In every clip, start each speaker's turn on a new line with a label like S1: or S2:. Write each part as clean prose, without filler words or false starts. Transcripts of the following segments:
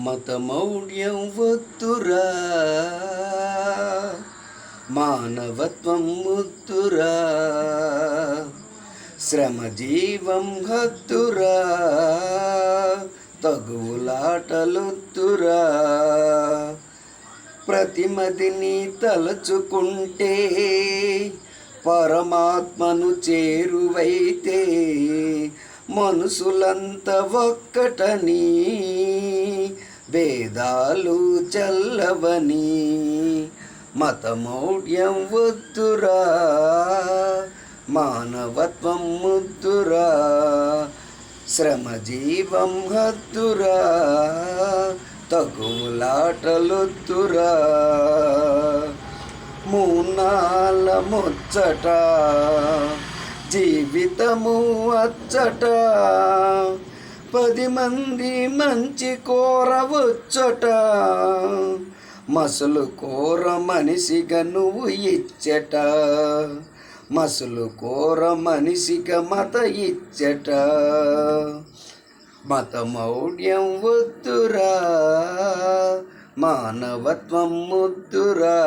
S1: మతమౌఢ్యం వద్దురా, మానవత్వం ముద్దురా, శ్రమజీవం హద్దురా, తగువులాటలొద్దురా. ప్రతిమదిని తలచుకుంటే పరమాత్మను చేరువైతే మనుషులంత ఒక్కటని, భేదాలు చల్లవని. మతమౌఢ్యం వద్దురా, మానవత్వం ముద్దురా, శ్రమజీవం హద్దురా, తగువులాటలొద్దురా. మూనాల ముచ్చట జీవితము అచ్చట, 10 మంది మంచి కోరవచ్చట, మసులు కోర మనిషిగా నువ్వు ఇచ్చట, మసులు కోర మనిషిగా మత ఇచ్చట. మతమౌఢ్యం వద్దురా, మానవత్వం ముద్దురా,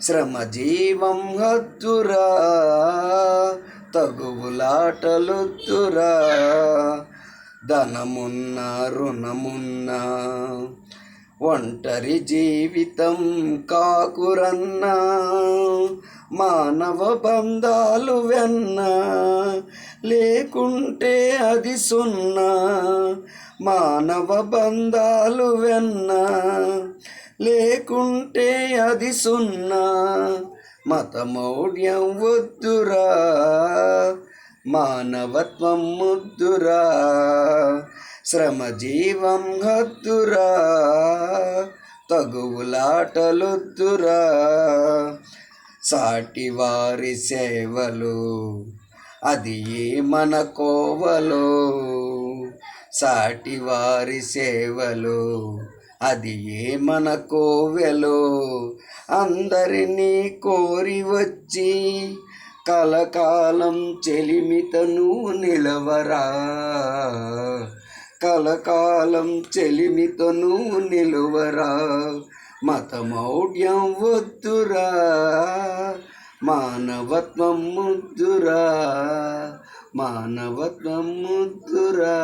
S1: శ్రమజీవం హద్దురా, తగువులాటలొద్దురా. ధనమున్నా రుణమున్నా ఒంటరి జీవితం కాకురన్నా, మానవ బంధాలు వెన్నా లేకుంటే అది సున్నా, మానవ బంధాలు వెన్నా లేకుంటే అది సున్నా. మతమౌఢ్యం వద్దురా, మానవత్వం ముద్దురా, శ్రమజీవం హద్దురా, తగువులాటలొద్దురా. సాటివారి సేవలు అది ఏ మన కోవలో, సాటివారి సేవలు అది ఏ మన కోవెలో. అందరినీ కోరి వచ్చి కలకాలం చెలిమితను నిలవరా, కలకాలం చెలిమితను నిలువరా. మతమౌఢ్యం వద్దురా, మానవత్వం ముద్దురా, మానవత్వం ముద్దురా.